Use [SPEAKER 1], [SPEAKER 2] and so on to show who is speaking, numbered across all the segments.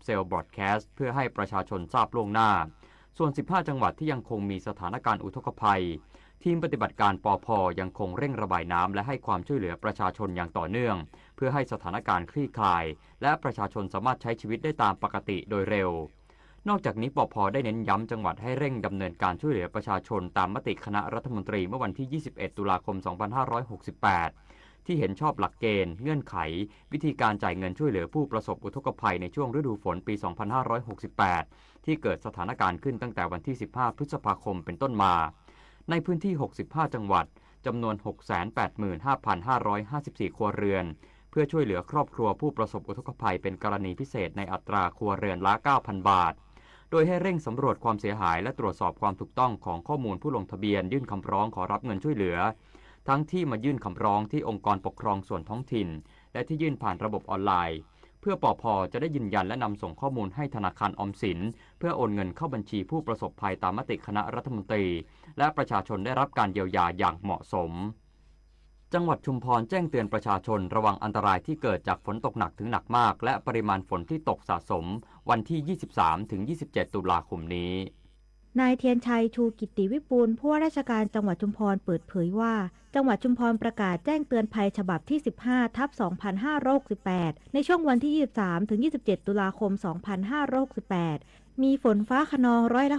[SPEAKER 1] ซลบรอดแคสต์เพื่อให้ประชาชนทราบล่วงหน้าส่วน15จังหวัดที่ยังคงมีสถานการณ์อุทกภัยทีมปฏิบัติการปภ.ยังคงเร่งระบายน้ำและให้ความช่วยเหลือประชาชนอย่างต่อเนื่องเพื่อให้สถานการณ์คลี่คลายและประชาชนสามารถใช้ชีวิตได้ตามปกติโดยเร็วนอกจากนี้ปภ.ได้เน้นย้ำจังหวัดให้เร่งดำเนินการช่วยเหลือประชาชนตามมติคณะรัฐมนตรีเมื่อวันที่21ตุลาคม2568ที่เห็นชอบหลักเกณฑ์เงื่อนไขวิธีการจ่ายเงินช่วยเหลือผู้ประสบอุทกภัยในช่วงฤดูฝนปี2568ที่เกิดสถานการณ์ขึ้นตั้งแต่วันที่15พฤษภาคมเป็นต้นมาในพื้นที่65จังหวัดจำนวน 685,554 ครัวเรือนเพื่อช่วยเหลือครอบครัวผู้ประสบอุทกภัยเป็นกรณีพิเศษในอัตราครัวเรือนละ 9,000 บาทโดยให้เร่งสำรวจความเสียหายและตรวจสอบความถูกต้องของข้อมูลผู้ลงทะเบียนยื่นคำร้องขอรับเงินช่วยเหลือทั้งที่มายื่นคำร้องที่องค์กรปกครองส่วนท้องถิ่นและที่ยื่นผ่านระบบออนไลน์เพื่อปภ.จะได้ยืนยันและนำส่งข้อมูลให้ธนาคารออมสินเพื่อโอนเงินเข้าบัญชีผู้ประสบภัยตามมติคณะรัฐมนตรีและประชาชนได้รับการเยียวยาอย่างเหมาะสมจังหวัดชุมพรแจ้งเตือนประชาชนระวังอันตรายที่เกิดจากฝนตกหนักถึงหนักมากและปริมาณฝนที่ตกสะสมวันที่ 23-27 ตุลาคมนี้
[SPEAKER 2] นายเทียนชัยชูกิตติวิปูลผู้ว่าราชการจังหวัดชุมพรเปิดเผยว่าจังหวัดชุมพรประกาศแจ้งเตือนภัยฉบับที่ 15/2568 ในช่วงวันที่ 23-27 ตุลาคม 2568 มีฝนฟ้าคะนองร้อยละ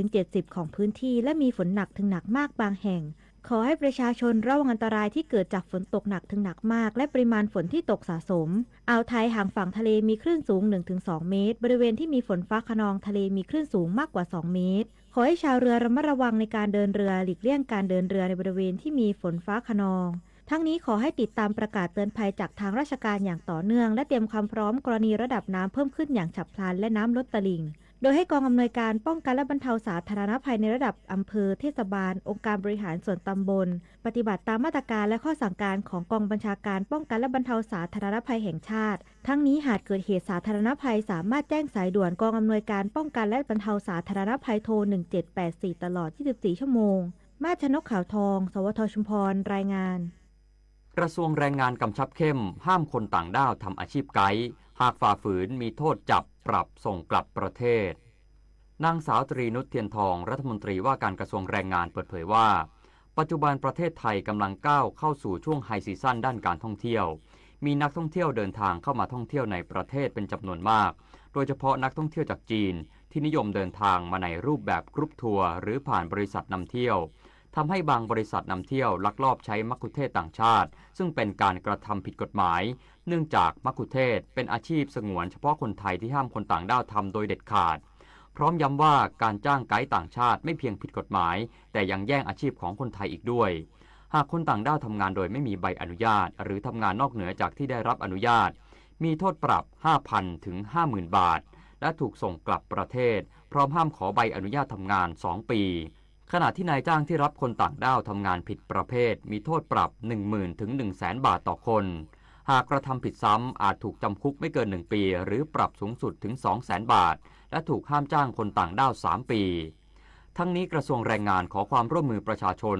[SPEAKER 2] 60-70 ของพื้นที่และมีฝนหนักถึงหนักมากบางแห่งขอให้ประชาชนระวังอันตรายที่เกิดจากฝนตกหนักถึงหนักมากและปริมาณฝนที่ตกสะสมอ่าวไทยห่างฝั่งทะเลมีคลื่นสูง 1-2 เมตรบริเวณที่มีฝนฟ้าคะนองทะเลมีคลื่นสูงมากกว่า2 เมตรขอให้ชาวเรือระมัดระวังในการเดินเรือหลีกเลี่ยงการเดินเรือในบริเวณที่มีฝนฟ้าคะนองทั้งนี้ขอให้ติดตามประกาศเตือนภัยจากทางราชการอย่างต่อเนื่องและเตรียมความพร้อมกรณีระดับน้ำเพิ่มขึ้นอย่างฉับพลันและน้ำล้นตลิ่งโดยให้กองอำนวยการป้องกันและบรรเทาสาธารณภัยในระดับอำเภอเทศบาลองค์การบริหารส่วนตำบลปฏิบัติตามมาตรการและข้อสั่งการของกองบัญชาการป้องกันและบรรเทาสาธารณภัยแห่งชาติทั้งนี้หากเกิดเหตุสาธารณภัยสามารถแจ้งสายด่วนกองอำนวยการป้องกันและบรรเทาสาธารณภัยโทร1784ตลอด24ชั่วโมงมาชนกขาวทองสวทชุมพรรายงาน
[SPEAKER 1] กระทรวงแรงงานกำชับเข้มห้ามคนต่างด้าวทำอาชีพไกด์หากฝ่าฝืนมีโทษจับปรับส่งกลับประเทศนางสาวตรีนุชเทียนทองรัฐมนตรีว่าการกระทรวงแรงงานเปิดเผยว่าปัจจุบันประเทศไทยกำลังก้าวเข้าสู่ช่วงไฮซีซั่นด้านการท่องเที่ยวมีนักท่องเที่ยวเดินทางเข้ามาท่องเที่ยวในประเทศเป็นจำนวนมากโดยเฉพาะนักท่องเที่ยวจากจีนที่นิยมเดินทางมาในรูปแบบกรุ๊ปทัวร์หรือผ่านบริษัทนำเที่ยวทำให้บางบริษัทนำเที่ยวลักลอบใช้มัคคุเทศก์ต่างชาติซึ่งเป็นการกระทำผิดกฎหมายเนื่องจากมัคคุเทศก์เป็นอาชีพสงวนเฉพาะคนไทยที่ห้ามคนต่างด้าวทำโดยเด็ดขาดพร้อมย้ำว่าการจ้างไกด์ต่างชาติไม่เพียงผิดกฎหมายแต่ยังแย่งอาชีพของคนไทยอีกด้วยหากคนต่างด้าวทำงานโดยไม่มีใบอนุญาตหรือทำงานนอกเหนือจากที่ได้รับอนุญาตมีโทษปรับ 5,000 ถึง 50,000 บาทและถูกส่งกลับประเทศพร้อมห้ามขอใบอนุญาตทำงาน2 ปีขณะที่นายจ้างที่รับคนต่างด้าวทำงานผิดประเภทมีโทษปรับ 10,000 ถึง 100,000 บาทต่อคนหากกระทำผิดซ้ำอาจถูกจำคุกไม่เกิน1 ปีหรือปรับสูงสุดถึง 200,000 บาทและถูกห้ามจ้างคนต่างด้าว3 ปีทั้งนี้กระทรวงแรงงานขอความร่วมมือประชาชน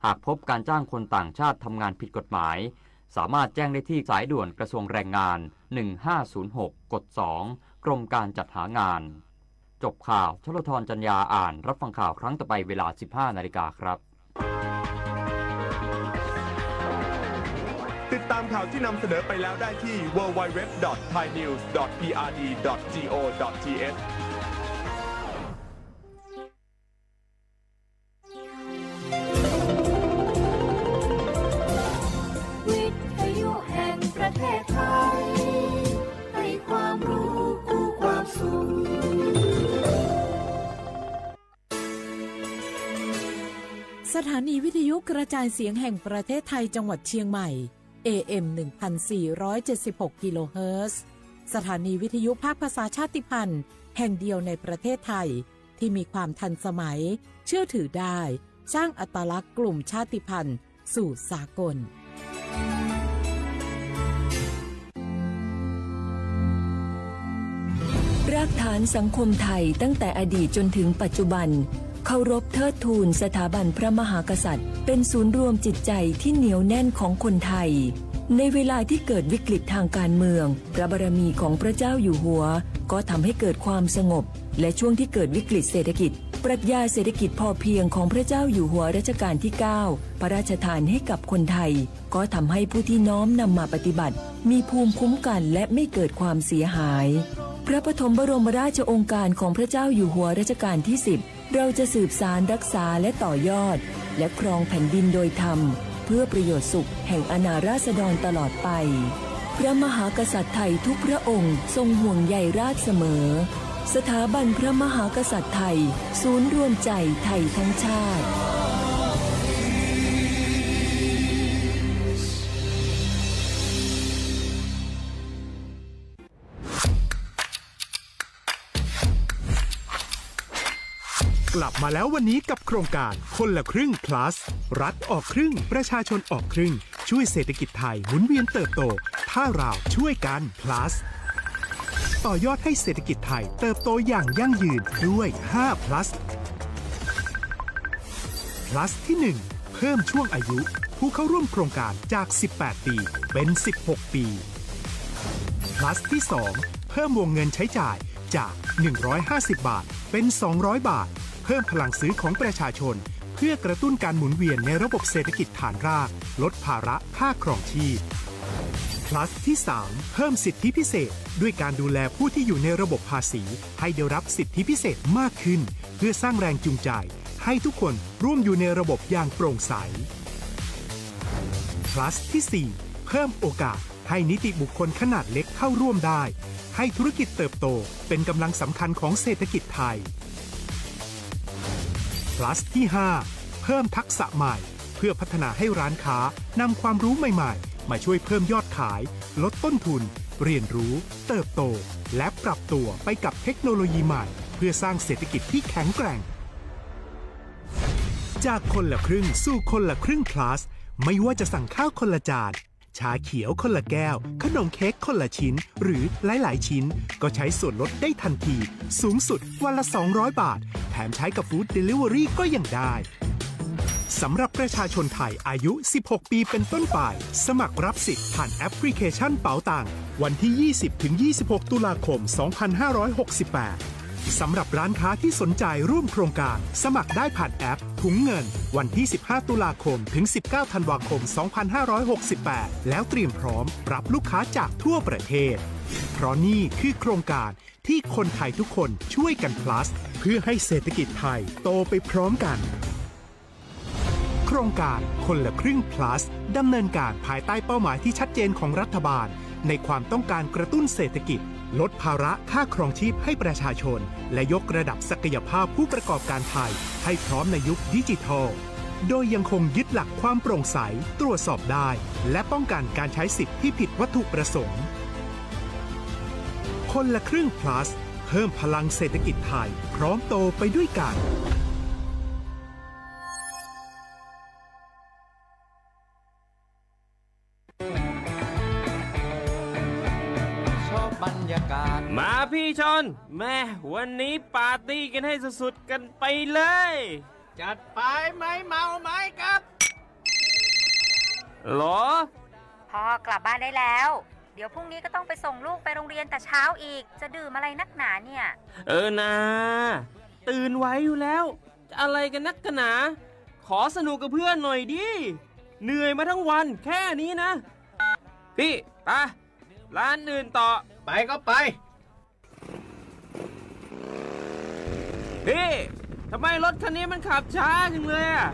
[SPEAKER 1] หากพบการจ้างคนต่างชาติทำงานผิดกฎหมายสามารถแจ้งได้ที่สายด่วนกระทรวงแรงงาน1506กด2กรมการจัดหางานจบข่าวชลธรจัญญาอ่านรับฟังข่าวครั้งต่อไปเวลา 15 นาฬิกาครับ
[SPEAKER 3] ติดตามข่าวที่นำเสนอไปแล้วได้ที่ www.thainews.prd.go.th
[SPEAKER 4] วิทยุแห่งประเทศไทยให้ความรู้คู่ความสุข
[SPEAKER 5] สถานีวิทยุกระจายเสียงแห่งประเทศไทยจังหวัดเชียงใหม่ AM 1476 กิโลเฮิรตซ์สถานีวิทยุภาคภาษาชาติพันธุ์แห่งเดียวในประเทศไทยที่มีความทันสมัยเชื่อถือได้สร้างอัตลักษณ์กลุ่มชาติพันธุ์สู่สากล
[SPEAKER 6] รากฐานสังคมไทยตั้งแต่อดีตจนถึงปัจจุบันเคารพเทิดทูนสถาบันพระมหากษัตริย์เป็นศูนย์รวมจิตใจที่เหนียวแน่นของคนไทย ในเวลาที่เกิดวิกฤตทางการเมืองพระบารมีของพระเจ้าอยู่หัวก็ทำให้เกิดความสงบและช่วงที่เกิดวิกฤตเศรษฐกิจปรัชญาเศรษฐกิจพอเพียงของพระเจ้าอยู่หัวรัชกาลที่ 9 พระราชทานให้กับคนไทยก็ทำให้ผู้ที่น้อมนำมาปฏิบัติมีภูมิคุ้มกันและไม่เกิดความเสียหายพระปฐมบรมราชโองการของพระเจ้าอยู่หัวรัชกาลที่ 10เราจะสืบสานรักษาและต่อยอดและครองแผ่นดินโดยธรรมเพื่อประโยชน์สุขแห่งอาณาราษฎรตลอดไปพระมหากษัตริย์ไทยทุกพระองค์ทรงห่วงใยราชเสมอสถาบันพระมหากษัตริย์ไทยศูนย์รวมใจไทยทั้งชาติ
[SPEAKER 7] กลับมาแล้ววันนี้กับโครงการคนละครึ่ง plus รัฐออกครึ่งประชาชนออกครึ่งช่วยเศรษฐกิจไทยหมุนเวียนเติบโตถ้าเราช่วยกัน plus ต่อยอดให้เศรษฐกิจไทยเติบโตอย่างยั่งยืนด้วย5 plus plus ที่ 1 เพิ่มช่วงอายุผู้เข้าร่วมโครงการจาก18ปีเป็น16ปี plus ที่ 2 เพิ่มวงเงินใช้จ่ายจาก150 บาทเป็น200 บาทเพิ่มพลังซื้อของประชาชนเพื่อกระตุ้นการหมุนเวียนในระบบเศรษฐกิจฐานรากลดภาระค่าครองชีพ plus ที่ 3 เพิ่มสิทธิพิเศษด้วยการดูแลผู้ที่อยู่ในระบบภาษีให้ได้รับสิทธิพิเศษมากขึ้นเพื่อสร้างแรงจูงใจให้ทุกคนร่วมอยู่ในระบบอย่างโปร่งใส plus ที่ 4 เพิ่มโอกาสให้นิติบุคคลขนาดเล็กเข้าร่วมได้ให้ธุรกิจเติบโตเป็นกำลังสำคัญของเศรษฐกิจไทย plus ที่ 5 เพิ่มทักษะใหม่เพื่อพัฒนาให้ร้านค้านำความรู้ใหม่ๆมาช่วยเพิ่มยอดขายลดต้นทุนเรียนรู้เติบโตและปรับตัวไปกับเทคโนโลยีใหม่เพื่อสร้างเศรษฐกิจที่แข็งแกร่งจากคนละครึ่งสู่คนละครึ่ง plus ไม่ว่าจะสั่งข้าวคนละจานชาเขียวคนละแก้วขนมเค้กคนละชิ้นหรือหลายๆชิ้นก็ใช้ส่วนลดได้ทันทีสูงสุดวันละ200 บาทแถมใช้กับฟู้ดเดลิเวอรี่ก็ยังได้สำหรับประชาชนไทยอายุ16ปีเป็นต้นไปสมัครรับสิทธิ์ผ่านแอปพลิเคชันเป๋าตังวันที่ 20-26 ตุลาคม 2568สำหรับร้านค้าที่สนใจร่วมโครงการสมัครได้ผ่านแอปถุงเงินวันที่ 15 ตุลาคมถึง 19 ธันวาคม 2568 แล้วเตรียมพร้อมรับลูกค้าจากทั่วประเทศเพราะนี่คือโครงการที่คนไทยทุกคนช่วยกัน plus เพื่อให้เศรษฐกิจไทยโตไปพร้อมกันโครงการคนละครึ่ง plus ดำเนินการภายใต้เป้าหมายที่ชัดเจนของรัฐบาลในความต้องการกระตุ้นเศรษฐกิจลดภาระค่าครองชีพให้ประชาชนและยกระดับศักยภาพผู้ประกอบการไทยให้พร้อมในยุคดิจิทัลโดยยังคงยึดหลักความโปร่งใสตรวจสอบได้และป้องกันการใช้สิทธิที่ผิดวัตถุประสงค์คนละครึ่ง plus เพิ่มพลังเศรษฐกิจไทยพร้อมโตไปด้วยกัน
[SPEAKER 8] มาพี่ชนแม่วันนี้ปาร์ตี้กันให้สุดๆกันไปเลยจัดไปไหมเมาไหมครับหรอ
[SPEAKER 9] พ่อกลับบ้านได้แล้วเดี๋ยวพรุ่งนี้ก็ต้องไปส่งลูกไปโรงเรียนแต่เช้าอีกจะดื่มอะไรนักหนาเนี่ย
[SPEAKER 8] นะตื่นไว้อยู่แล้วจะอะไรกันนักกันหนาขอสนุกกับเพื่อนหน่อยดิเหนื่อยมาทั้งวันแค่นี้นะพี่ไปร้านอื่นต่อไปก็ไปพี่ทำไมรถคันนี้มันขับช้าจังเลยอะ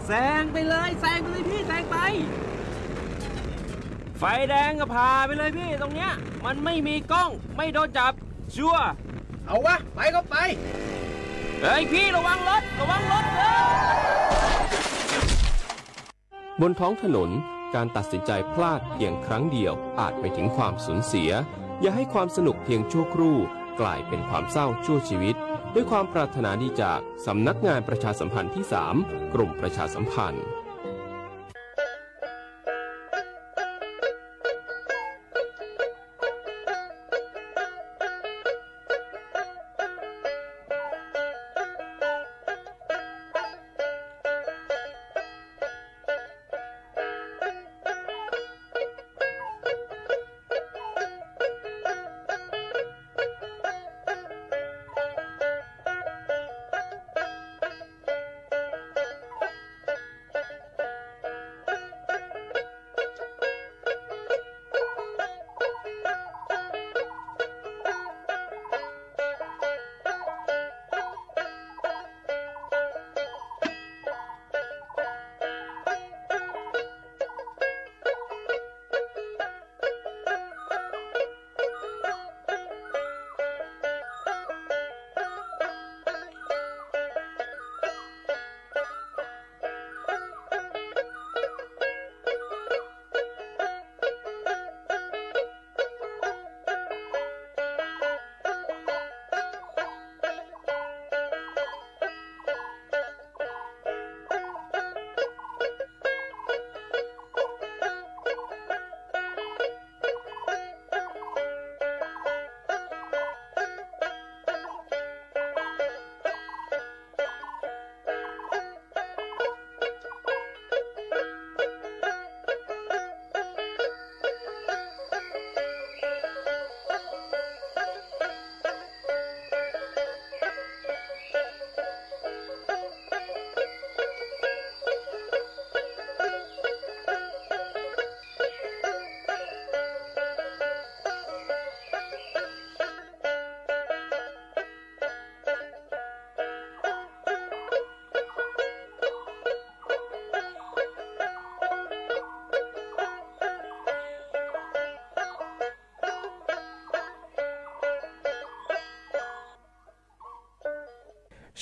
[SPEAKER 8] แซงไปเลยพี่แซงไปไฟแดงก็พาไปเลยพี่ตรงเนี้ยมันไม่มีกล้องไม่โดนจับชัวร์เอาวะไปก็ไปเฮ้ยพี่ระวังรถ
[SPEAKER 10] บนท้องถนนการตัดสินใจพลาดเพียงครั้งเดียวอาจไปถึงความสูญเสียอย่าให้ความสนุกเพียงชั่วครู่กลายเป็นความเศร้าชั่วชีวิตด้วยความปรารถนาดีจากสำนักงานประชาสัมพันธ์ที่ 3 กรมประชาสัมพันธ์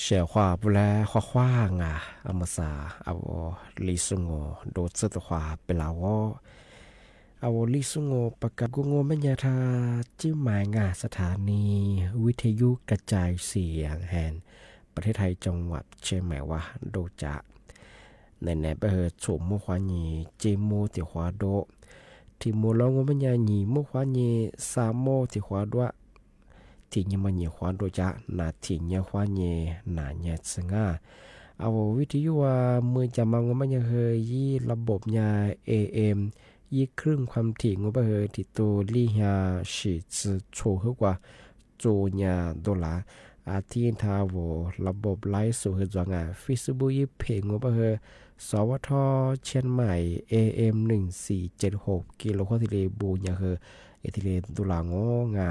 [SPEAKER 11] เสียขวาบุแลขวาขวางอ่ะอมสาเอาลิสุงโงโดดเสตขวาเปล่าวเอาลิสุงโงประกาศกุงโงไม่ยาทาจิ้มหมายงาสถานีวิทยุกระจายเสียงแห่งประเทศไทยจังหวัดเชียงใหม่ว่าโดจะในไปเหตุฉุมมุขวานีเจโมติขวาโดที่มูลงไม่ยาหนีมุขวานีสามโมติขวาดวะที่ยังมันเหยียขวานโดยจะนาที่ยังขวานเย่หนาเย่สง่าเอาวิทยุว่ามือจะมางมันยังเฮยยี่ระบบยา AM ยี่ครึ่งความถี่งบเฮยที่ตัวลี่ยาฉีดโชว์กว่าโจยาดอลลาร์อาทิตย์ทาวระบบไลฟ์สู่เฮจงาฟิสบุยเพงงบเฮยสวทเชียงใหม่ AM 1476กิโลเฮิรตซ์บูยาเฮเอทิเลดอลลาร์งงา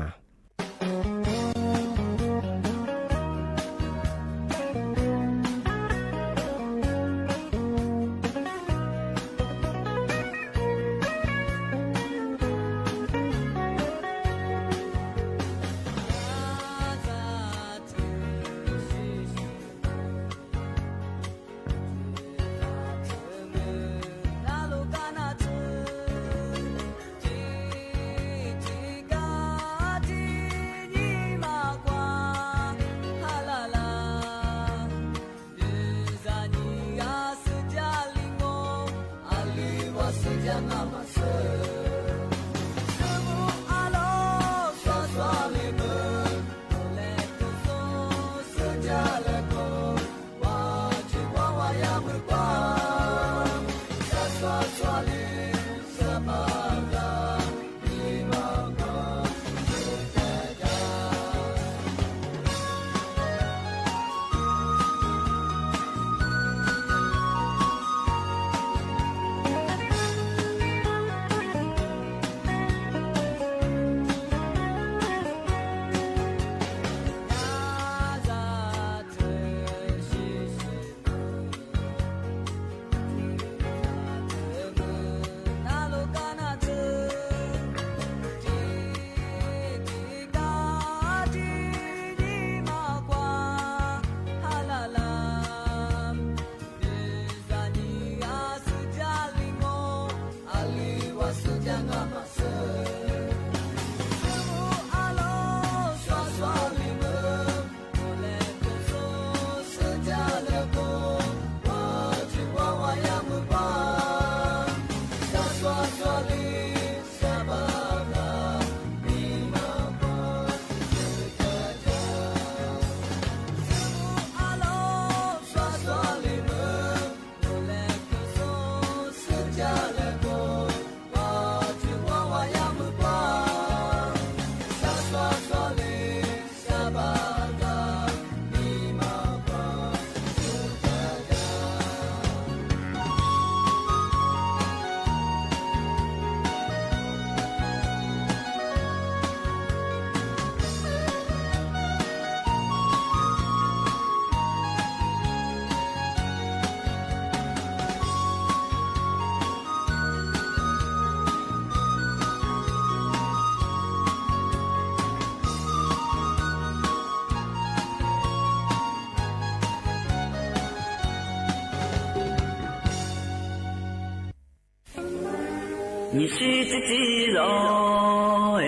[SPEAKER 12] 你是自己老哎，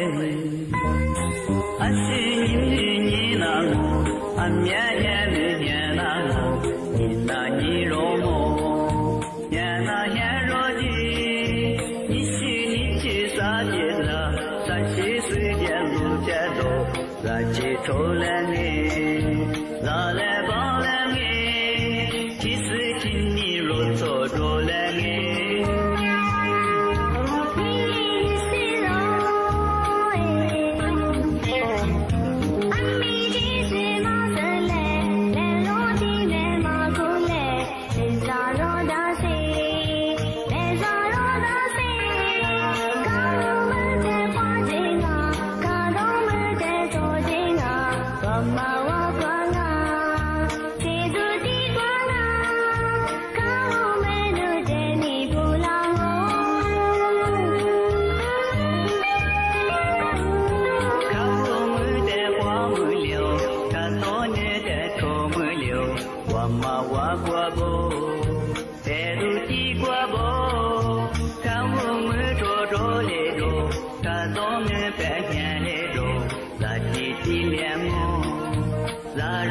[SPEAKER 12] 俺是你那我，俺面面那我，你那你容我，年那年若的，你是你去啥的了？30岁的路街头，咱去抽了你，拿来帮了你，其实听你若做着了你。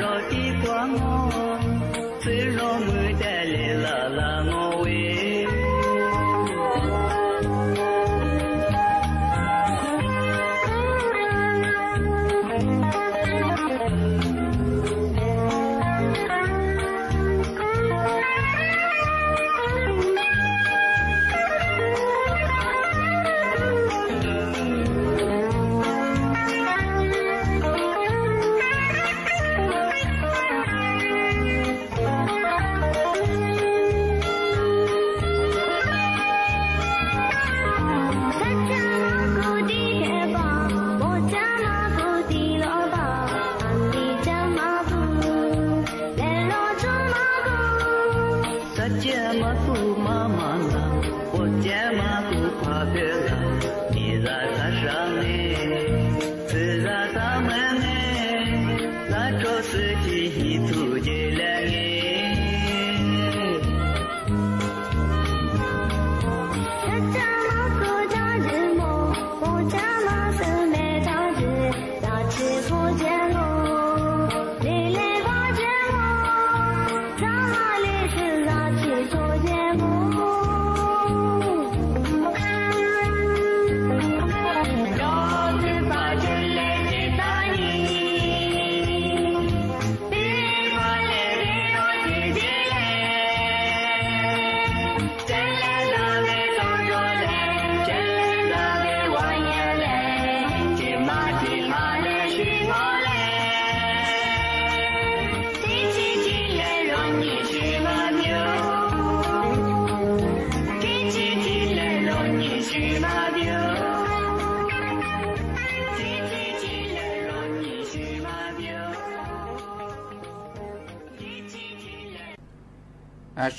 [SPEAKER 12] 若的光我最容易带来了我为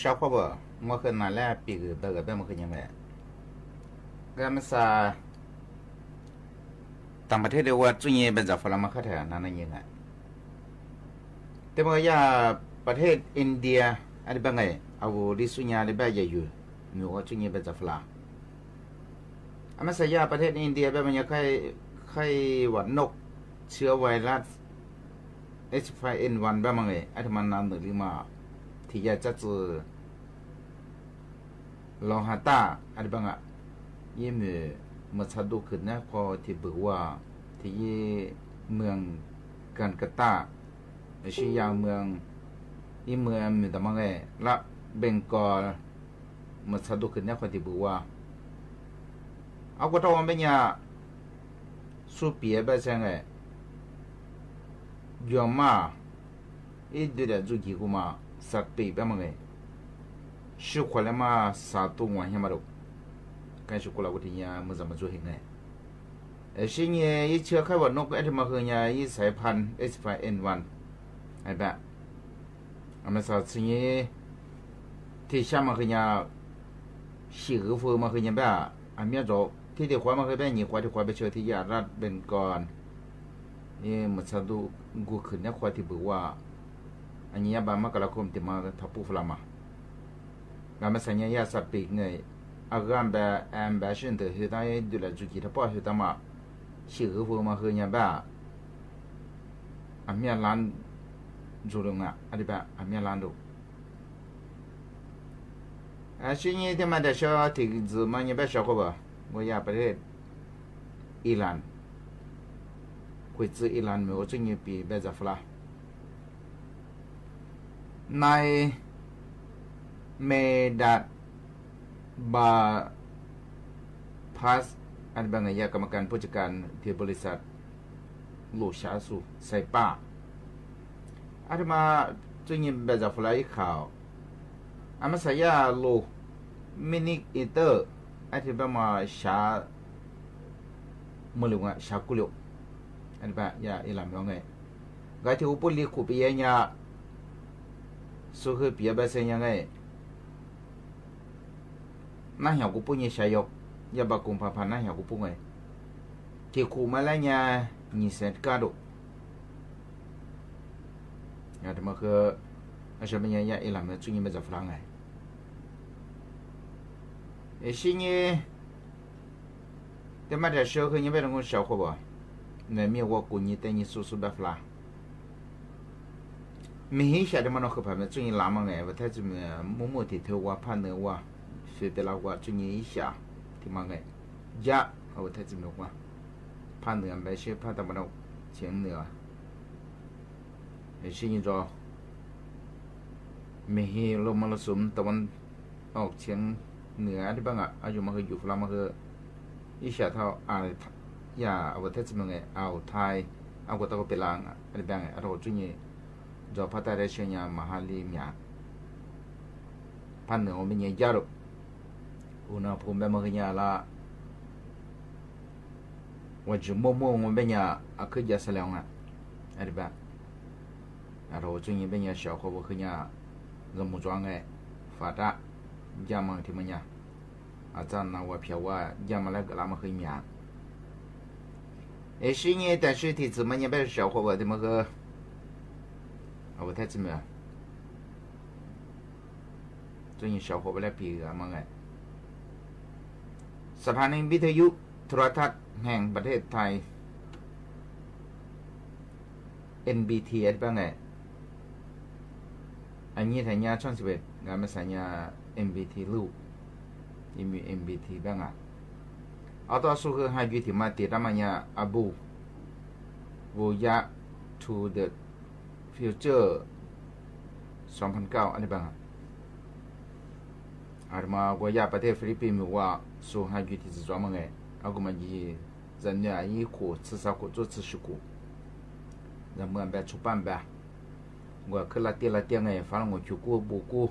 [SPEAKER 13] 小伙伴，我和那俩别个那个我和你们，俺们仨ต่างประเทศเดียวว่าจุยเป็นจากฝรั่งมาขัดแย้งนั่นยังไงแต่เมื่อยาประเทศอินเดียอันนี้เป็นไงเอาดิสุญญาในแบบใหญ่อยู่มีว่าจุยเป็นจากฝรั่งอันนั้นสายาประเทศอินเดียแบบมันยังใครหวัดนกเชื้อไวรัส H5N1 แบบมันไงไอ้ที่มันนำหนึ่งมาที่จะจัดลองหาตาอะไรบ้างอ่ะยี่มาชัดดูขึ้นนะพอที่บอกว่าที่เมืองกันกตาชื่อยางเมืองนี่เมืองมีแต่มังไงละเบงกอลมาชัดดูขึ้นนะพอที่บอกว่าเอาก็ต้องเป็นยาสูบเปียแบบเงี้ยยอมมาอีเดือดจุกี้กูมาสัตว์ปีแบบมังไงชุกคนละมาสาตุงวันยังมาดูการชุกคนละวันที่ยามันจะมาช่วยยังไงสิ่งนี้ยี่เชื่อแค่ว่านกไอ้ที่มาคือยายี่สายพันธุ์ H5N1 ไอ้แบบอันนั้นสิ่งนี้ที่ช่างมาคือยาสีกฟูมาคือยาแบบอันนี้จบที่เด็กควายมาคือแบบนี้ควายที่ควายไปเชื่อที่ยารัดเป็นก่อนนี่มันจะดูกูขึ้นเนี่ยควายที่บอกว่าอันนี้บางมากระคุมที่มาทับปูฟลามาการมาสัญญาสับปีกไงอาการแบบแอมแบบเช่นเดียวกันดูแลจุกี้ทับป้าคือทำมาสีกฟูมาคือยาแบบอันนี้ร้านจุดงอ่ะอันนี้แบบอันนี้ร้านดูสิ่งนี้ที่มาเดี๋ยวชอบที่จะมาเนี่ยแบบชอบก็บ่我也ประเทศอิหร่านคุยจืออิหร่านมีว่าจุดปีแบบจะฟลาในเมดัดบาพาสอันบางอย่างกรรมการผู้จัดการที่บริษัทลูชาสูไซป้าอาตมาจุดแบบจะฟลาอีกข่าวอามาสายาลูมินิอิเตอร์ไอ้ที่แบบมาชาเมื่อหลงอ่ะชากุลยอันแบบอย่าอิหร่านว่าไงก็ที่อุปนิคุปีเองสุขปีแบบเสียยังไงน่าเหี่ยวกุปุ่นยังใช้ยกอย่าบักกุมพันน่าเหี่ยวกุปุ่นไงที่คู่มาแล้วเนี่ยยี่สิบกาดุอย่าทำมาคืออาจจะเป็นอย่างอิหร่านมันจุดนี้มันจะฝรั่งไงสิ่งนี้แต่มาเดี๋ยวเชื่อคือยังไม่ต้องชาวเขาบ่ในมีว่ากูนี่แต่นี่สู้ๆแบบละ มีหิชาที่มันเอาเข้าไปมันจุยลามังไงว่าถ้าจะมีมุมที่เทว่าพันเนื้อว่าสุดแต่ละว่าจุยหิชาที่มังไงยะเอาถ้าจะมีว่าพันเนื้อไปเชื่อพันตะวันออกเฉียงเหนือไอ้สิ่งนี้จอมีหิลมมรสุมตะวันออกเฉียงเหนือที่บ้างอายุมันคืออยู่ฝรั่งมันคืออิชาเท่าอย่าเอาถ้าจะมีไงเอาไทยเอาก็ต้องเป็นลางอะไรบ้างไงเราจุยจอพัฒนาเชียงมหาลีมีพันหนึ่งมันยังยากอุณหภูมิแบบมันยังละว่าจุดมุ่งมันเป็นยังอาคือจะเสียงอะไรบ้างเราจุดนี้เป็นยัง小伙伴คือยังเราไม่จ้างไงฟ้าตายามันที่มันยังอาจารย์น่าว่าเพียวว่ายามันแล้วก็ลามันคือมีไอ้สิ่งนี้แต่是ที่怎么样เป็น小伙伴ที่มันคือ我太怎么样？最近小伙伴来比个มั้งไงสถานีวิทยุโทรทัศน์แห่งประเทศไทย NBT บ้างไงอันนี้ทางยาช่อง11งานมาสัญญา NBT ลูกยังมี NBT บ้างอ่ะเอาต่อสู้คือให้ยุติมาติดมันยาอาบูวูยะ to the future 2009อันนี้บ้างอาร์มาว่ายาประเทศฟิลิปปินส์ว่าสู้ให้ยุติจะมั้งไงเอาก็มันยี่人家一苦吃烧苦做吃食苦人们别出版呗我去了店哎反正我去过不过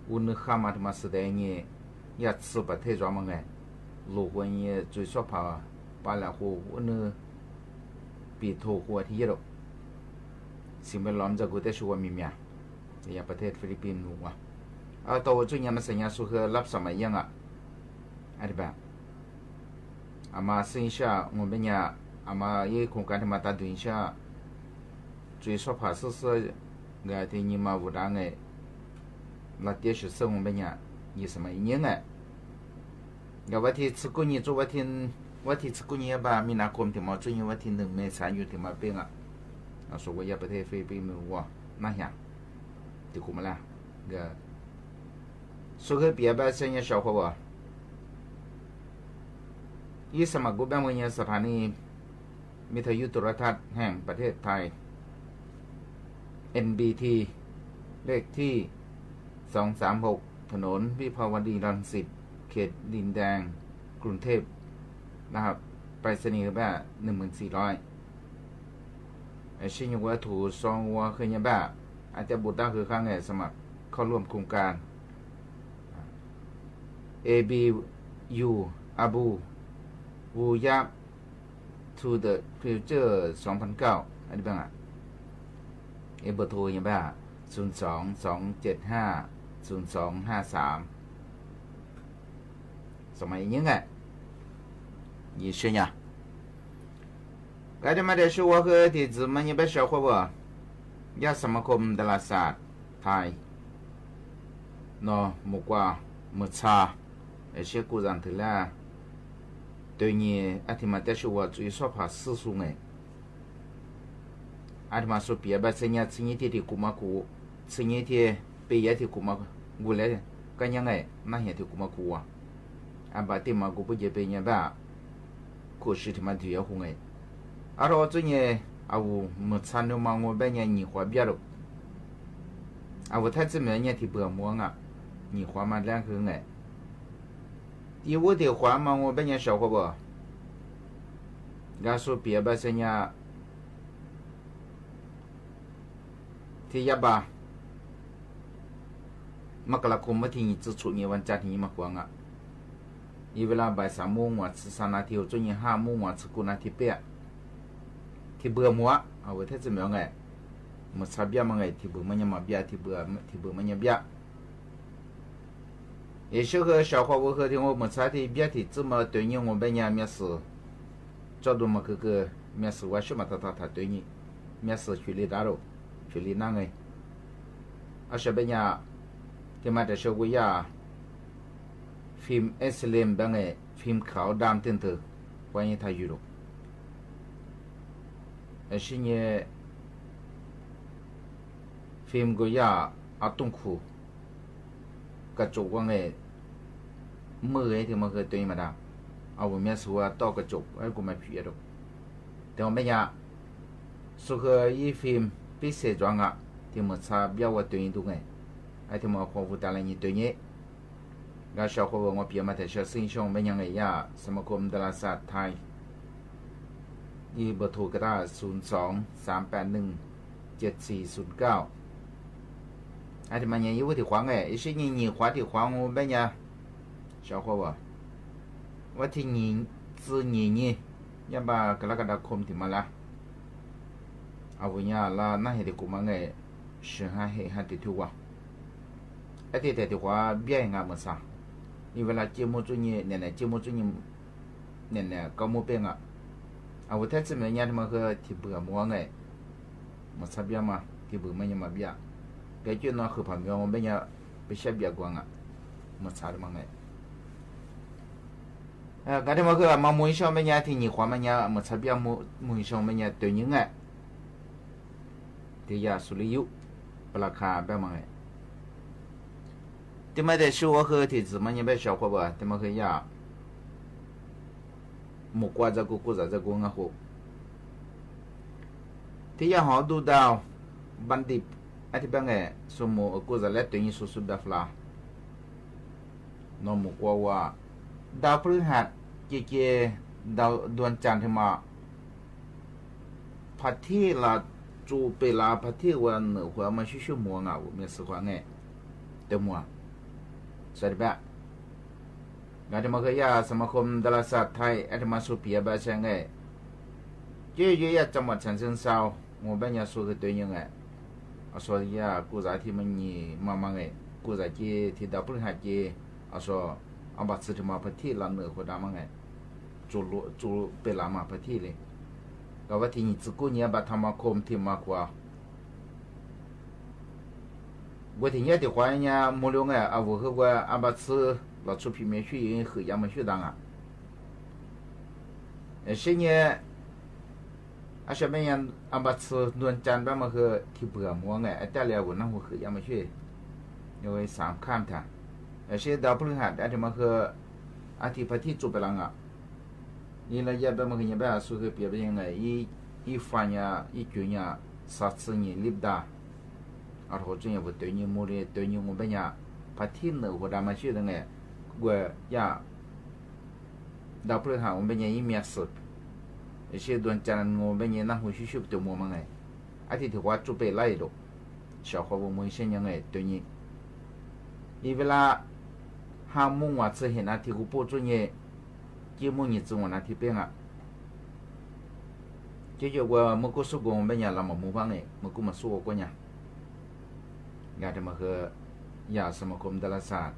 [SPEAKER 13] 我那蛤蟆他妈是的你也吃不太着มั้งไง如果你最少怕把那货我那比头货ที่了สิ่งแวดล้อมจะกูได้ชัวร์มีเมียอย่างประเทศฟิลิปปินส์ว่าเอาตัวจุดนี้มันสัญญาสุขรับสมัยยังอะไรแบบอามาสิ่งที่我们呀อามาอีโครงการที่มาตัดสินชา最少怕是个ที่你มาวุฒิไง那电视生我们呀有什么意义呢ก็ว่าที่สุกุนีจุว่าที่สุกุนีบ้ามีนาคมที่มาจุดว่าที่1 เมษายนที่มาเป็น说我也不太费笔没我那样就过么啦个说个别吧生意小伙伴อีสมัครกูแบงเงินสถานีมิทยุโทรทัศน์แห่งประเทศไทย NBT เลขที่236ถนนวิภาวดีรังสิตเขตดินแดงกรุงเทพนะครับไปรษณีย์แบบ 1400ไอ้ชิ้นวัตถุซองวัวคือยังแบบอาจจะบุตรได้คือข้างไงสมัครเข้าร่วมโครงการ ABU อาบูวูยา to the future 2009อันนี้บ้างเบอร์โทรยังแบบ02-275-0253สมัยยังไงยี่สิบเนี่ยก็จะมาได้ชัวร์คือที่จะมันยังเป็น小伙伴ยาสมาคมดาราศาสตร์ไทยเนาะมุกว่ามุชาไอเชี่ยกูจันทร์ละตัวนี้อาทิมาได้ชัวร์จุยสอบหาสื่อสูงไงอาทิมาสุดเปียแบบสิ่งนี้ที่กูมากูสิ่งนี้ที่เปียที่กูมากูเลยก็ยังไงน่าเห็นที่กูมากูอันบัดที่มากูไปเจอเป็นยังแบบกูสิที่มาถือหงไง而我最近没参加嘛，我半年你花别了，我太这么年提不忙你花嘛两个哎，第五的花嘛我半年少花不，俺说别把人家提一把，มกราคมมาที่นี่จะชุดนี้วันจันทร์นี้มาขวางอีเวลาบ่าย3 โมงวัน3 นาทีจน5 โมงวันสกุลนาทีเปียที่เบื่อมัวเอาไว้ที่จะเหมือนไงมันสับยามันไงที่เบื่อมันยังมาเบียที่เบื่อมันยังเบีย也是和小伙伴和的我们才的别的这么对你我们家面试找到么个面试我什么他对你面试去理打了去理那个是别人ที่มาแต่เช้ากุยาฟิล์มเอสเลมแบบไงฟิล์มขาวดำเต็มตัววันนี้ถ่ายอยู่หรอกไอ้สิ่งนี้ ฟิล์มก็ย่าเอาตุ้งคูกระจกว่าไงมือไอ้ที่มันเคยตัวนี้มาได้เอาผมแม่สัวต่อกระจกไอ้กูไม่ผิดหรอกแต่ว่าไม่ยากสุขยี่ฟิล์มพิเศษจังอ่ะที่มันทราบยาวว่าตัวนี้ดูไงไอ้ที่มันความฟุ้งตาอะไรนี่ตัวนี้ก็ชาวเขาบอกว่าเพียงมาแต่เชื่อสิ่งชงไม่ยังไงย่าสมาคมดาราศาสตร์ไทยยี่เบอร์โทรก็ได้02-381-7409ไอ้ที่มันยังอยู่ที่ขวางไงไอ้สิ่งนี้ขวาที่ขวาง我ไม่ยังชาวเขาบอกว่าที่นี่คือนี่ยังบ่ากรกฎาคมที่มาละเอาวิญญาณละน่าเห็นกูมั้งไงสิ่งหาเหตุหาติดทั่วไอ้ที่แต่ที่ว่าเบี้ยงานมันซะนี่เวลาเจ้าโมจุนี่เนี่ยเจ้าโมจุนี่เนี่ยก็โมเป็นอ่ะเอาว่าถ้าจะไม่เนี่ยมันก็ที่เบื่อมัวไงมันสับยามาที่เบื่อมันยังมาเบี้ยแต่จุดนั้นคือผ่านมันไม่เนี่ยไปเสียเบี้ยกว่าอ่ะมันสาดมันไงก็ที่มันคือมันมุ่งชอบไม่เนี่ยที่นี่ความไม่เนี่ยมันสับยามุ่งชอบไม่เนี่ยตัวนี้ไงที่ยาสุริยุปราคาแบบมันไงที่ไม่ได้说和体质嘛，你别笑话吧，他们可以呀，木瓜这个故事这个我好，ที่ยาหอดูดาวบัณฑิตอธิบายไงสมมติกูจะเล่นตัวนี้สุดๆแบบละน้องมุกว่าดาวพฤหัสเกี่ยดาวดวงจันทร์ที่มาพัทที่ละจูเปลาพัทที่วันเหนือหัวมาชิวๆมัวเงาเมียสขวาไงเต็มมัวสวัสดีครับงานที่มาเคยยาสมาคมดาราศาสตร์ไทยอาจจะมาสุพียบาเชงไงเยอะๆจังหวัดฉะเชิงเทราหมู่บ้านยาสูคือตัวยังไงเอาส่วนยากูจะที่มันมีมาไงกูจะที่ดาวพฤหัสเอาส่วนเอาบัตรสื่อมาพัทที่ละเหนือหัวดามังไงจูเป็นละมาพัทที่เลยก็ว่าที่นี่สกุลเนี่ยบัตรธรรมคมที่มากกว่า我听见的话呢，木料哎，啊，我和我阿爸吃老出皮面去喝亚麻雪当啊。现在阿小妹人阿爸吃暖站吧嘛和提不么哎，带来我那我喝亚麻雪，因为上看他，现在到不能喊，而且嘛和阿提把提做不啷啊。你那也别嘛和也别说个别人哎，一番呀，一句呀，啥子你立的。而后真也不对你木的对你我们呀，把天呢或者嘛去的呢，我呀，到不了哈，我们呀一面是，有些段讲我们呀那会去修的么嘛哎，而且的话准备来的，小伙我们先人哎对你，因为啦，哈木话之前那提过播种呢，节目你做我那提变啊。就我们过说过我们呀，那么木方哎，我过么说过呢。งานที่มาคือยาสมาคมดาราศาสตร์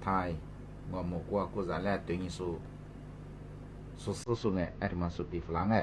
[SPEAKER 13] ไทยงอหมกว่ากูจะแลตัวนี้สู้ไงไอ้ที่มาสุดปีฝรั่งไง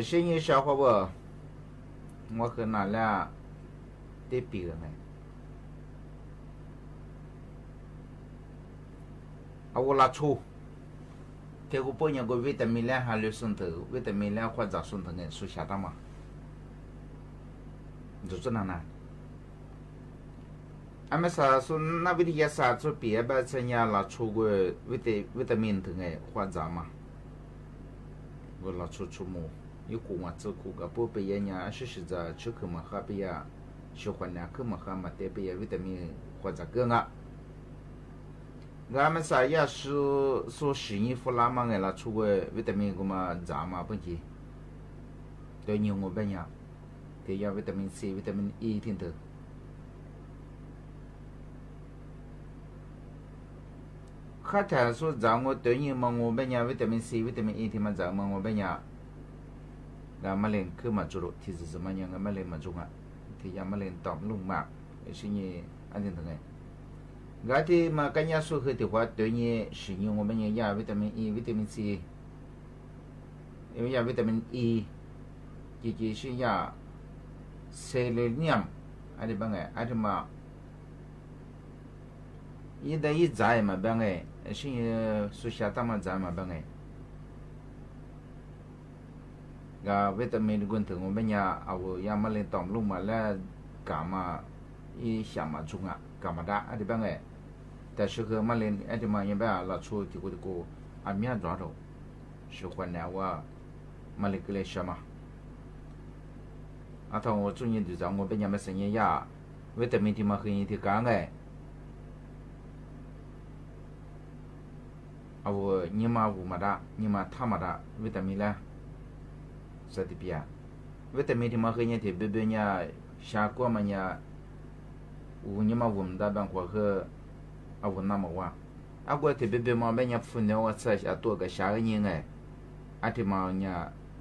[SPEAKER 13] 是你小伙不？我和那俩得比个没？我拉出，这个不然个维他命还留孙头，维他命或者孙头呢，属下的嘛，就是那呢。俺们啥说那维的啥做别的这样拉出个维他命头呢，或者嘛，我拉出出门。有苦嘛，做苦个不被人家是在吃苦嘛，还被呀喜欢呢，苦嘛还嘛得被维他命或者个啊。俺们啥也是说食衣服拉嘛，俺拉出个维他命个嘛杂嘛不急。对牛我本呀，对呀维他命 C、维他命 E 听头。还谈说杂我对牛嘛我本呀维他命 C、维他命 E 听嘛杂嘛我本呀。俺们连去嘛做了，其实是么样？俺们连嘛做啊，ที่ยังมาเล่นตอบลุงมากสิ่งนี้อันนี้ทั้งไงก็ที่มากันยาสู้คือที่ว่าตัวนี้สิ่งนี้我们ยาวิตามิน E วิตามิน C ยาวิตามิน E จี是ยาเซเลเนียมอันนี้บางไงอันนี้มา一的一在嘛บางไงสิ่งสุชาติมา在嘛บางไงก็วิตามินกุนถึงมันยาเอายามาเล่นต่อมลุงมาแล้วกามาอีชามาจุงอ่ะกามาได้อะไรบ้างไงแต่ชื่อคือมาเล่นอะไรมาอย่างแบบเราช่วยที่กูอันมีอะไรหรอชื่อคนเนี่ยว่ามาเล่นก็เลยใช่ไหมอ่ะถ้า我中意就找我เป็นยามาสัญญาวิตามินที่มาคือที่กางไงเอาเนี่ยมาวูมาได้เนี่ยมาทำมาได้วิตามินแล้วสติปียวิตามินที่มาคือเนี่ยที่เบบเนี่ยชากัวมันเนี่ยเนี่ยมาวุ่นได้บางกว่าคือเอาวุ่นน้ำมาว่าเอากว่าที่เบบมาเป็นเนี่ยฝุ่นเนี่ยว่าใส่ตัวกับชาเนี่ยไงอันที่มาเนี่ย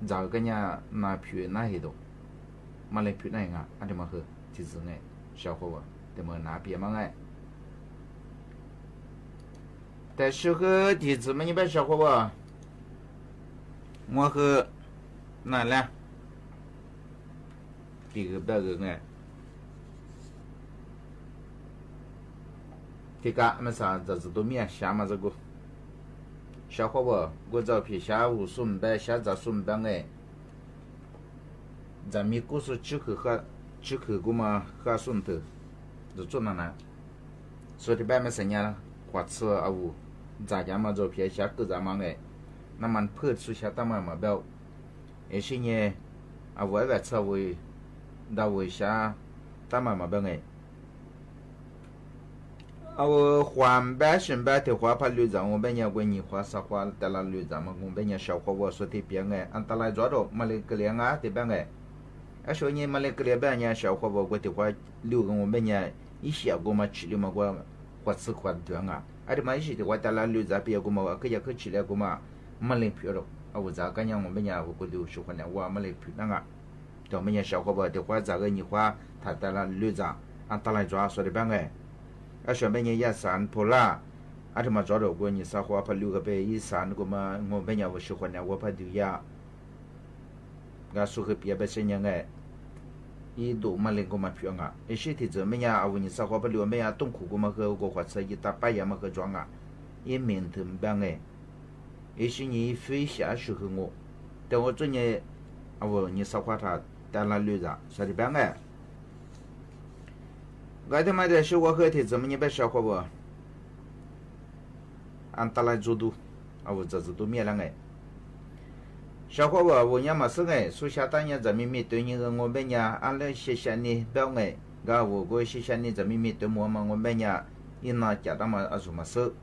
[SPEAKER 13] จากกันเนี่ยน่าผิวน่าเห็นดูมาเลยผิวน่าเห็นอ่ะอันที่มาคือที่สุดไงชาวเขาแต่มาหนาเปียมาไงแต่ชื่อคือที่สุดมันยังเป็นชาวเขาว่า我คือนั่นแหละปีกแบบไงที่กะมันสาจะตัวเมียชามาจะกูชาวเขาว่ากูจะพิชาอุสุนแบบชาจะสุนแบบไงจะมีกูสุชื่อคือกูมาข้าสุนเถอะจะจุดนั้นนะส่วนที่แบบมันสัญญาขวัญเสื้อเอาจะยังมาจะพิชากูจะมาไงน้ำมันพืชสุชาติมาแบบไอ้สิ่งนี้เอาไว้แบบสวยดาววิชาตั้งมาแบบไงเอาความแบบสิ่งแบบที่ว่าพันลุยจัง我们也为你花啥花แต่ละลุยจัง我们也少花我说ที่เพียงไงอันตรายจอดมาเลยเกลียงอ่ะที่แบบไงไอ้ช่วงนี้มาเลยเกลียแบบเนี่ย少花我ก็ที่ว่าลุยกัน我们也一下ก็มาชิลิมาก็วัดสึกวัดเดืองอ่ะไอ้ที่มาอีสิที่ว่าแต่ละลุยจังเพียงก็มาก็อยากขึ้นชิลิก็มาเลยพิโรเอาจากกันยัง我们也我就说话呢我มาเลยพิ那个就我们也少花我ที่ว่าจาก个你话他แต่ละลุยจังอันตรายจอ说的แบบไงไอ้ช่วงนี้ยาสารโพล่าอาที่มาจอดกูนี่สาวพันลูกไปอีสานกูมา我们也我说话呢我พันดูยาก็สุขเปียไปเช่นยังไงอีดูมาเล่นกูมาพิวงอ่ะไอ้สิ่งที่จะไม่ยาเอาวันนี้สาวพันลูกไม่ยาต้องขู่กูมาคือกูขวัญใส่ยีตาไปยามาคือจวงอ่ะอีเหม็นถึงแบบไงไอ้สิ่งนี้非常适合我แต่我最近เอาวันนี้สาว他แต่ละ路子是的แบบไงก็ที่มาเดี๋ยว我和ที่จะไม่ไปสาว不อันตรายจุดเอาจะจุดมีอะไรไง小伙伴我也没事哎属下当年在秘密对你和我们家俺来谢谢你表哎噶我过谢谢你在秘密对我们家一拿家当嘛啊什么事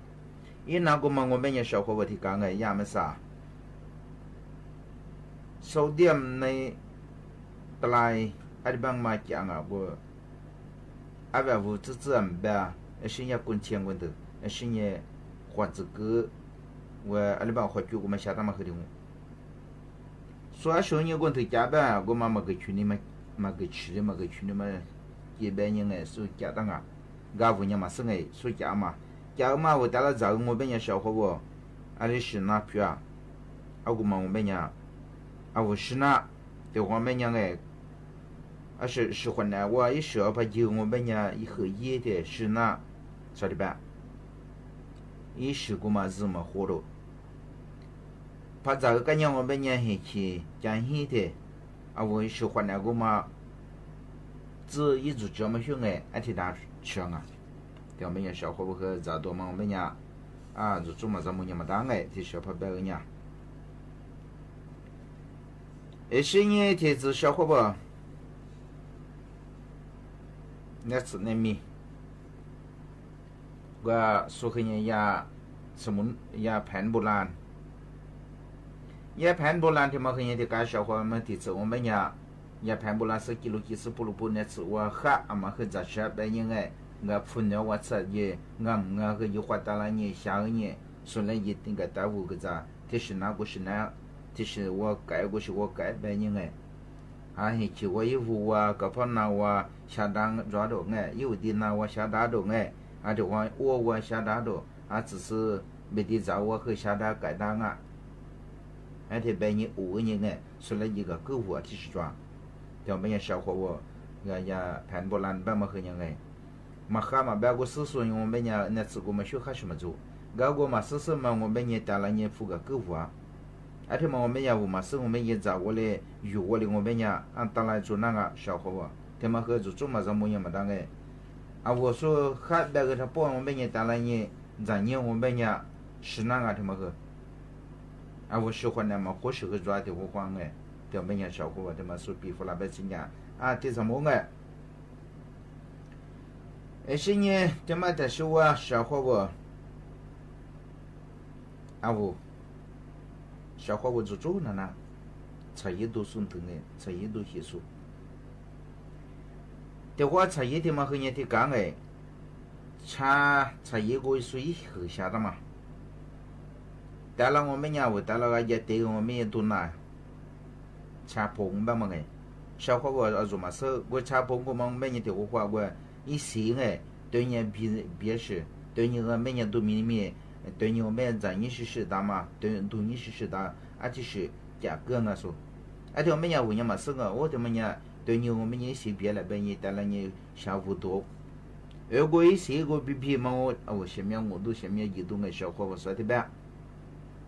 [SPEAKER 13] 一拿过嘛我们家小伙伴提讲哎也没啥手点ในตลายอันบางมาจังอ่ะบ่อาแบบว่าจะอันแบบไอ้สิ่งนี้คนเชียงคนเถอะไอ้สิ่งนี้ขวัญจะเกิดว่าอะไรบ้างขวัญจู่กูมาชาตั้งมาคือดีมั้งส่วนช่วงนี้คนที่จ่าบ้ากูมาเกิดชุนี้มาเกิดชุนี้มาเกี่ยแบบยังไงส่วนจ่าตั้งอ่ะกาวุ่นยังมาซึ่งไงส่วนจ่ามาว่าแต่ละจากกูเป็นยังชาวเขาบ่อะไรสิ่งน่าเพื่อเอากูมากูเป็นยัง我是那对我们讲哎，是混呢，我一说把就我们讲一合一的是那啥的吧，一时过嘛日嘛活了，把这个讲我们讲黑去讲黑的，我是混呢过嘛，只一直这么凶哎，提大强啊，对我们讲小伙不和咋多嘛我们讲就这么咱们讲嘛当哎，提小伙别个讲。是呢，这只小伙吧，那是那米，我说给你呀，什么呀盘不烂，呀盘不烂，他们给你的干小伙们的吃我们呀，呀盘不烂是几路几十不路不那吃我哈，俺们很杂吃白人哎，我碰到我吃也，我个有话打了你下个你，说了一定个大屋个咋，这是哪个是哪？就是我改过去我改白人哎，黑去我衣服搞胖那下单抓到哎，有的那下单到哎，就我下单到，只是没得找我和下单改单啊，这白人5人哎，说了一个购物其实抓，对我们也小伙我呀盘不烂办嘛和人哎，嘛哈嘛别个试试我们呀那次我们学哈什么做，搞过嘛试试嘛我们也带了人付个购物啊。且嘛，我们也嘛是我们也找我嘞，有我嘞，我们也按当来做那个小伙吧，他们和做嘛什么也没当个，我说还别个他帮我们也当来呢，咱呢我们也是那个他们和，我喜欢那么或许和抓的我慌哎，他们也小伙吧，他们说比弗拉白金呀，这什么哎，是呢，他们的是我小伙吧，我。小伙我做了呢，茶叶都送等的，茶叶都结束。的话茶叶的嘛和人的讲哎，茶叶我属于喝下的嘛。带了我们家我带了个也对我们也都拿，茶棚吧嘛哎，小伙我做嘛事，我茶棚我们每年的话我一些哎，对人别是，对人个每年都米。对你我们咱也是大嘛，对你是大，就是价格啊说，对我们家我们嘛是个，我他们家对你我们也是别了，别人带了你下午多，如果一些个比嘛我前面我都前面移动个小伙我说的呗，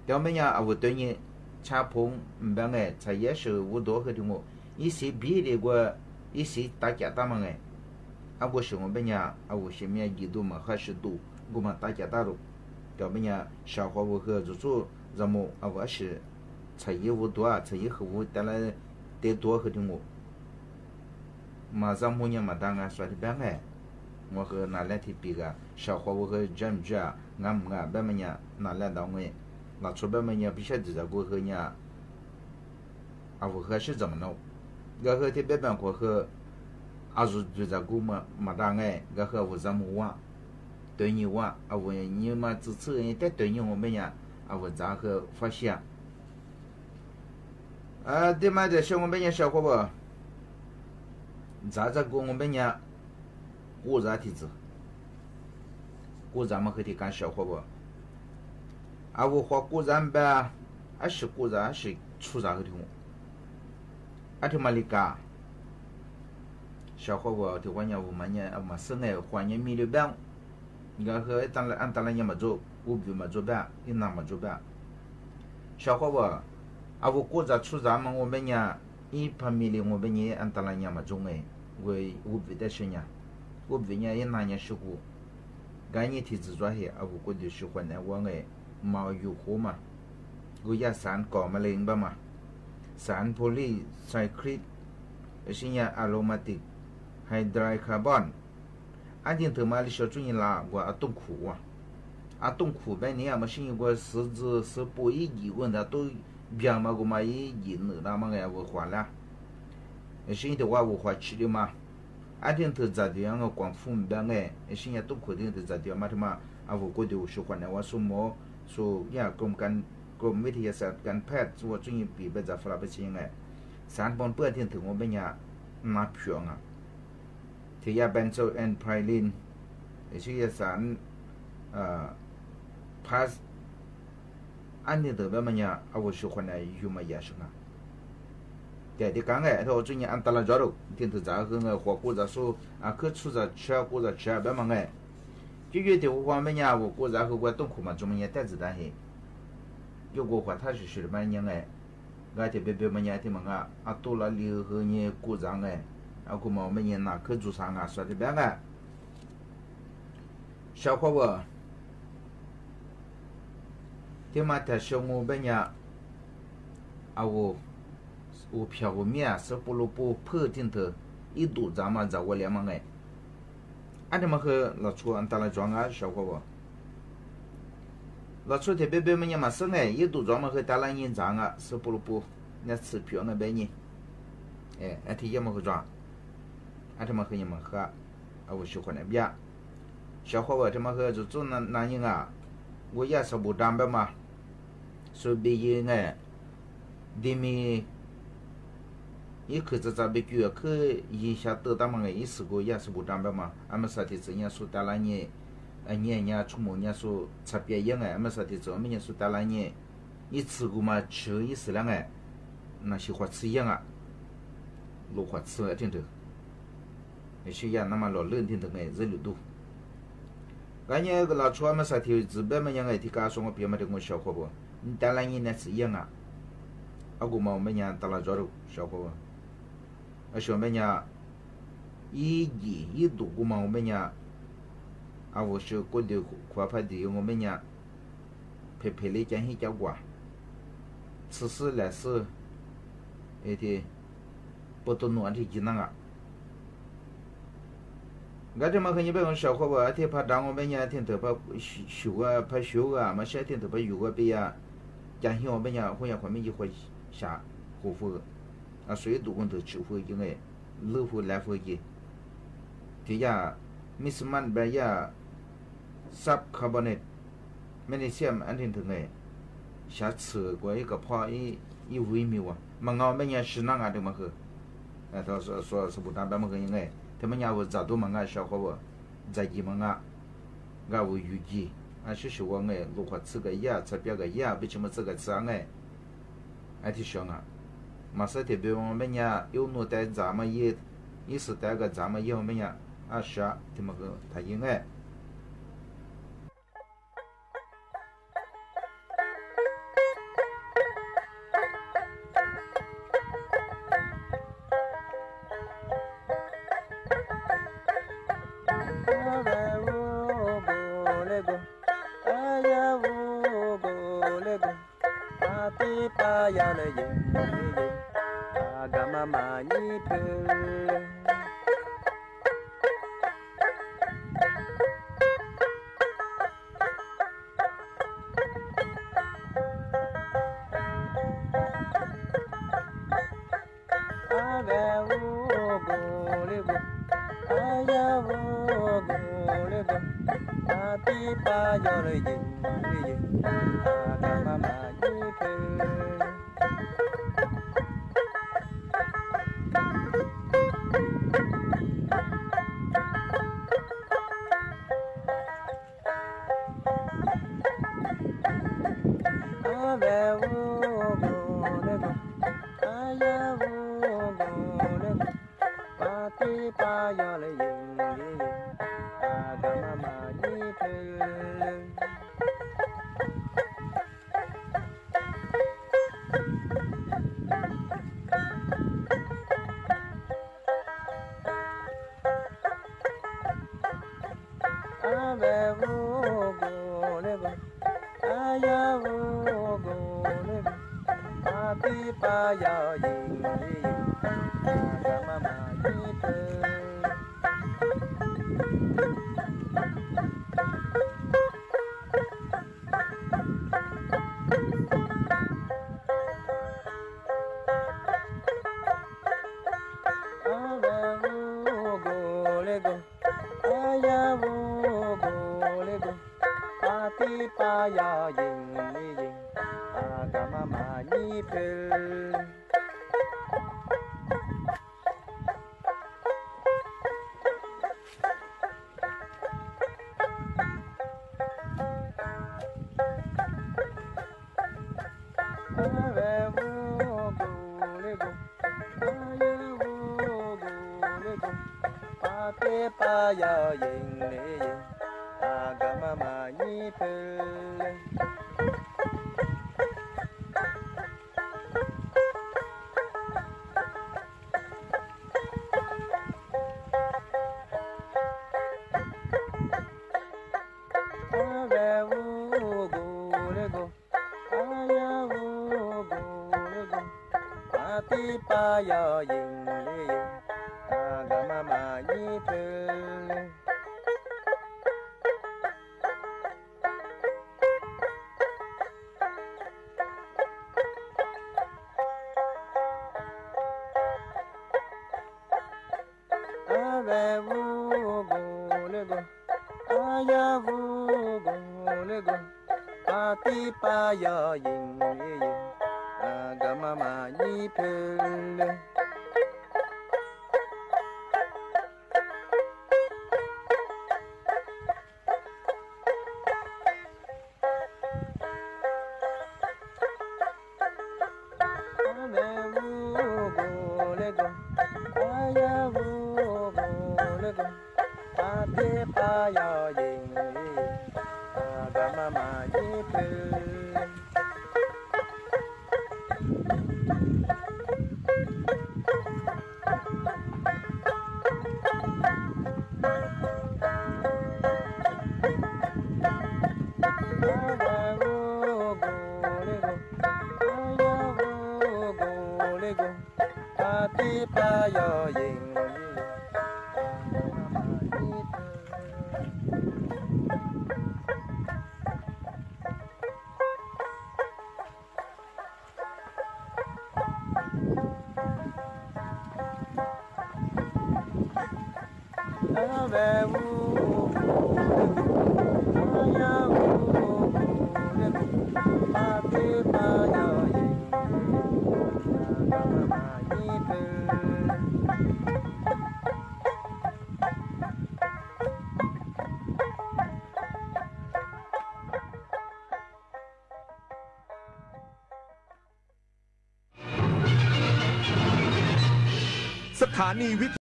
[SPEAKER 13] 对我们家我对你茶棚唔办个，茶叶是我多个的我，一些别的个一些大家大嘛个，我是我们家我前面移动嘛还是多，我们大家大了。我们呀，小伙我和做什么我是茶叶我多茶叶和我带来得多和的我，马上我呢嘛当然说的别个，我和拿来的比个小伙我和这么着，别么呢拿来当我，拿出别么呢必须得在过后呢，我和是怎么弄，我和的别别过后，是就在过嘛当哎，我和我怎么玩。对你我你嘛支持人带对你我们呀我咋个发现对嘛的小我们呀小伙吧咋个我们呀我咋提子我咱们和的干小伙吧我花果然吧是果然是出咋个的我听嘛哩个小伙吧的话呀我们呀嘛生哎欢迎米的饼你和当然也没做，我比没做吧，你那没做吧。小伙吧，我国家出咱们我们呀，一方面的我们也当然也没做哎，我比的是呀，我比呢也那年是过，赶紧提子抓些，我国的是换来我哎，毛有火嘛，我也散搞嘛零吧嘛，散polycyclic，是呀 aromatic hydrocarbon。定头嘛的小主人啦，我冻苦冻苦呗，你嘛是我是不一疑问的都别嘛我嘛一人那么我换了，是的话我换吃的嘛，定头咋的我光付别哎，是呀冻苦的头咋的嘛他妈我过的是换了我说么说呀กรมวิทยาศาสตร์การแพทย์说主人比别在弗拉不行哎，3ปอนเปื้อนที่ถึง我们呀拿票啊。ที่ยาเบนโซแอนไพรินชื่อยาสารพาสอันนี้เดี๋ยวมันเนี่ยเอาไว้ช่วยคนในยูมายาชนะ แต่ที่กังถ้าจุนี่อันตรายจอดที่ถือจะคือหัวกูจะสู้คือ出着车กูจะ车แบบมั้ง就有的话没呀，我国然后我东苦嘛，专门也带子弹嘿。有个话他是说的嘛样哎，我这边么呀的嘛多了六和呢国长哎，个嘛我们也拿去做啥说的边哎，小伙我，他妈的小我们呀，我票我面是不如不破顶头，一度咱们在我连嘛哎。อันนี้มันคือเราชวนอันตรายจังอ่ะชาวเขาบอกเราชวนที่เบบมันยังมาซึ่งไงยี่ตัวจังมันคือตลาดยินจังอ่ะสิบลูกเนี่ยสิบเพียงแบบนี้อันที่ยังมันคือจังอันที่มันคือยังมันคือเอาไว้ช่วยคนเนี่ยบี้ชาวเขาบอกที่มันคือจุดนั้นยังอ่ะว่าอยากสบู่ดำแบบมาสุดบียังไงดีมี一可是咱别觉去一下得到嘛个一时个也是不当白嘛，俺们说的这样说得了呢，年出门年说差别样哎，俺们说的这么年说得了呢，一吃过嘛吃一时两哎，那些花吃样啊，老花吃啊听着，那些样那么老冷听着哎，热流多。俺年个老出俺们说的日本么样哎，提高说我别么的我小伙不，你得了呢那是样啊，我嘛我们年得了着了小伙不。小妹呀，一度过嘛，我们呀，我是过的快快的，我们呀，陪的讲些讲话，此事来事，的不都弄的技能啊。我这么和你别讲小伙吧，他怕当我们呀，天头怕修啊，嘛夏天头怕有个别呀，讲些我们呀，好像后面就会下后悔。所以都讲都吃回去哎，老回来回去。这呀，米斯曼白呀，subcarbonate magnesium 安定头哎，下次过一个泡一微妙啊，嘛我们也是那个的嘛去，他说是不单白嘛个应该，他们家我咋都嘛个小伙不，在一嘛个，我预计，是说我哎，如果这个呀，这边个呀，为什么这个这样哎，挺想啊。马上特别我们呀，有弄在咱们也是带个咱们也我们呀啥，这么个他应该。
[SPEAKER 3] สถานีวิท